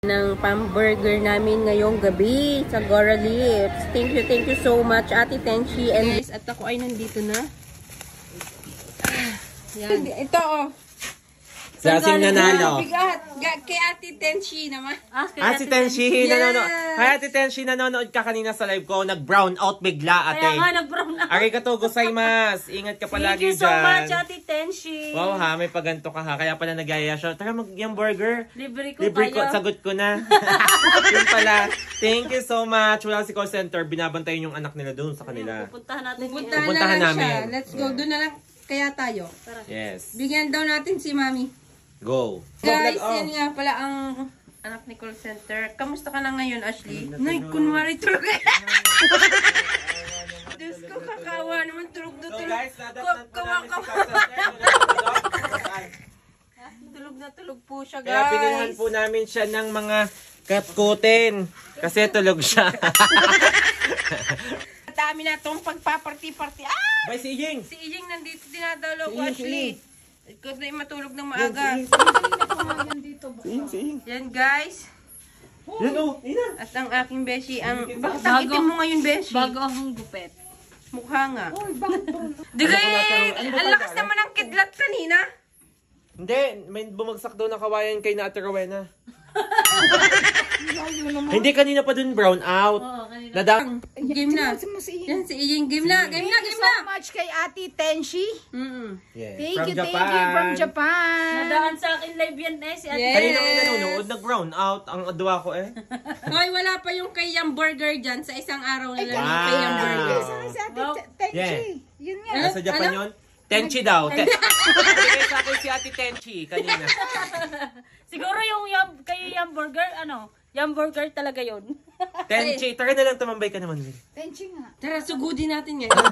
Ng pang-burger namin ngayong gabi sa Gora Lips. Thank you so much, Ate Tenchi. And guys, at ako ay nandito na. Yan. Ito oh. Sasing nanalo. Bigat. Kay Ate Tenchi naman. Ate Tenchi nanonood. Hi Ate Tenchi, nanonood ka kanina sa live ko. Nag-brown out bigla, ate. Kaya nga, nag-brown out. Arigatou gozaimasu. Ingat ka palagi dyan. Thank you so much, Ate Tenchi. Wow ha, may paganto ka ha. Kaya pala nag-aya siya. Tara yung burger. Libre ko, sagot ko na. Yun pala. Thank you so much. Wala si call center. Binabantayan yung anak nila doon sa kanila. Pupuntahan natin. Pupuntahan namin. Siya. Let's go. Doon na lang kaya tayo. Tara. Yes. Bigyan daw natin si Mami. Go. Guys, yan nga pala ang anak ni call center. Kamusta ka na ngayon, Ashley? Nay, kunwari tulog. Diyos ko, kakawa naman. Tulog na tulog. Tulog na tulog po siya, guys. Kaya binilhan po namin siya ng mga katkutin. Kasi tulog siya. Dami na itong pagpaparty-party. Ah! Bye, si Iying. Si Iying nandito dinadalaw ko, Ashley. Ikaw na matulog ng maaga. Yan, guys. Yan o, Ina. At ang aking beshi, bakit ang itim mo ngayon, beshi? Bago akong gupet. Mukha nga. Digay, ang lakas naman ng kidlat kanina. Hindi, may bumagsak daw na kawayan kay na Ate Rowena. Hindi, kanina pa dun brown out. Oo, kanina. Game na. Yan, si Iying. Game na. Thank you so much kay Ate Tenchi. Yes. Thank you from Japan. Nadaan sa akin live yan si Ate. Kanina may nanonood, nag-brown out ang adwa ko eh. Hoy, wala pa yung kay Yum Burger dyan. Sa isang araw na lang yung Wow. kay Yum Burger. Si Ate Tenchi. Yun nga. Nasa Japan yun? Tenchi daw. Bigay sa akin si Ate Tenchi kanina. Siguro yung kayo yung burger, yung burger talaga yun. Tenchi, tara na lang tumambay ka naman. Tenchi nga. Tara, sugudin natin ngayon.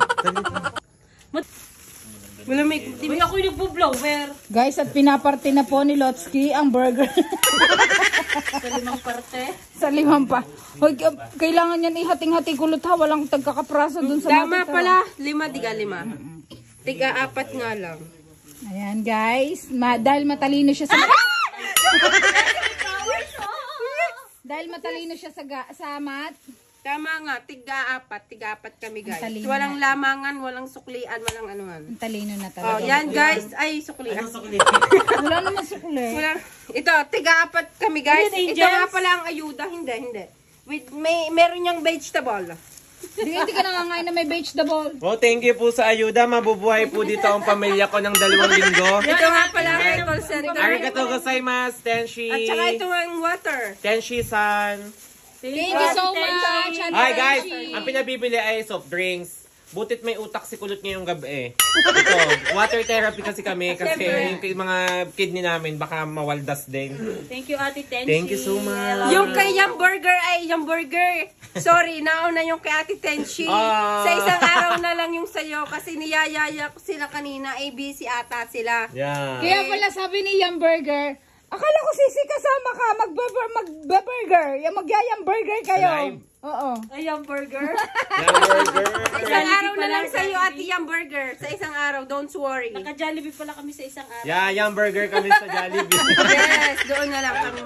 Wala may... Uy, ako yung nagpo-blower. Guys, at pinaparte na po ni Lotsky ang burger. Sa 5 parte. Sa 5 pa. Hoy, kailangan yan ihating-hati kulot ha. Walang tagkakapraso dun sa Tama pala. 5, tiga 5. Tiga 4 nga lang. Ayan guys. Dahil matalino siya sa... Dahil matalino siya sa math. Tama nga, tiga 4 kami guys. Talino Walang lamangan, walang suklian, walang anuhan. Ang talino na Oh, talaga. yan guys. Ay, suklian. Wala naman sukli. Ito, tiga 4 kami guys. Ano, Ito nga pala ang ayuda. Hindi. Meron niyang vegetable. Hindi ka nangangain na may vegetable. Oh, thank you po sa ayuda. Mabubuhay po dito ang pamilya ko ng 2 linggo. Ito nga pala ang call center. Arigatou gozaimasu, Tenchi. At saka ito ang water. Tenchi-san. Thank you so much. Hi guys, ang pinabibili ay soft drinks. Butit may utak si kulot ngayong gabi. Ito, water therapy kasi kami kasi yung mga kidney namin baka mawaldas din. Thank you, Ate Tenchi. Thank you so much. Yung kay Yum Burger ay Yum Burger. Sorry, nauna yung kay Ate Tenchi. Sa isang araw na lang yung sayo kasi niyayaya ko sila kanina. ABC ata sila. Yeah. Kaya pala sabi ni Yum Burger, akala ko sisi kasama ka, mag-burger. Magyayang burger kayo. Live? Oo. Ayun, burger. Burger. Isang araw na lang sa'yo, Ate Yum Burger. Sa isang araw, don't worry. Naka-Jollibee pala kami sa isang araw. Yeah, yung burger kami sa Jollibee. Yes, doon na lang kami.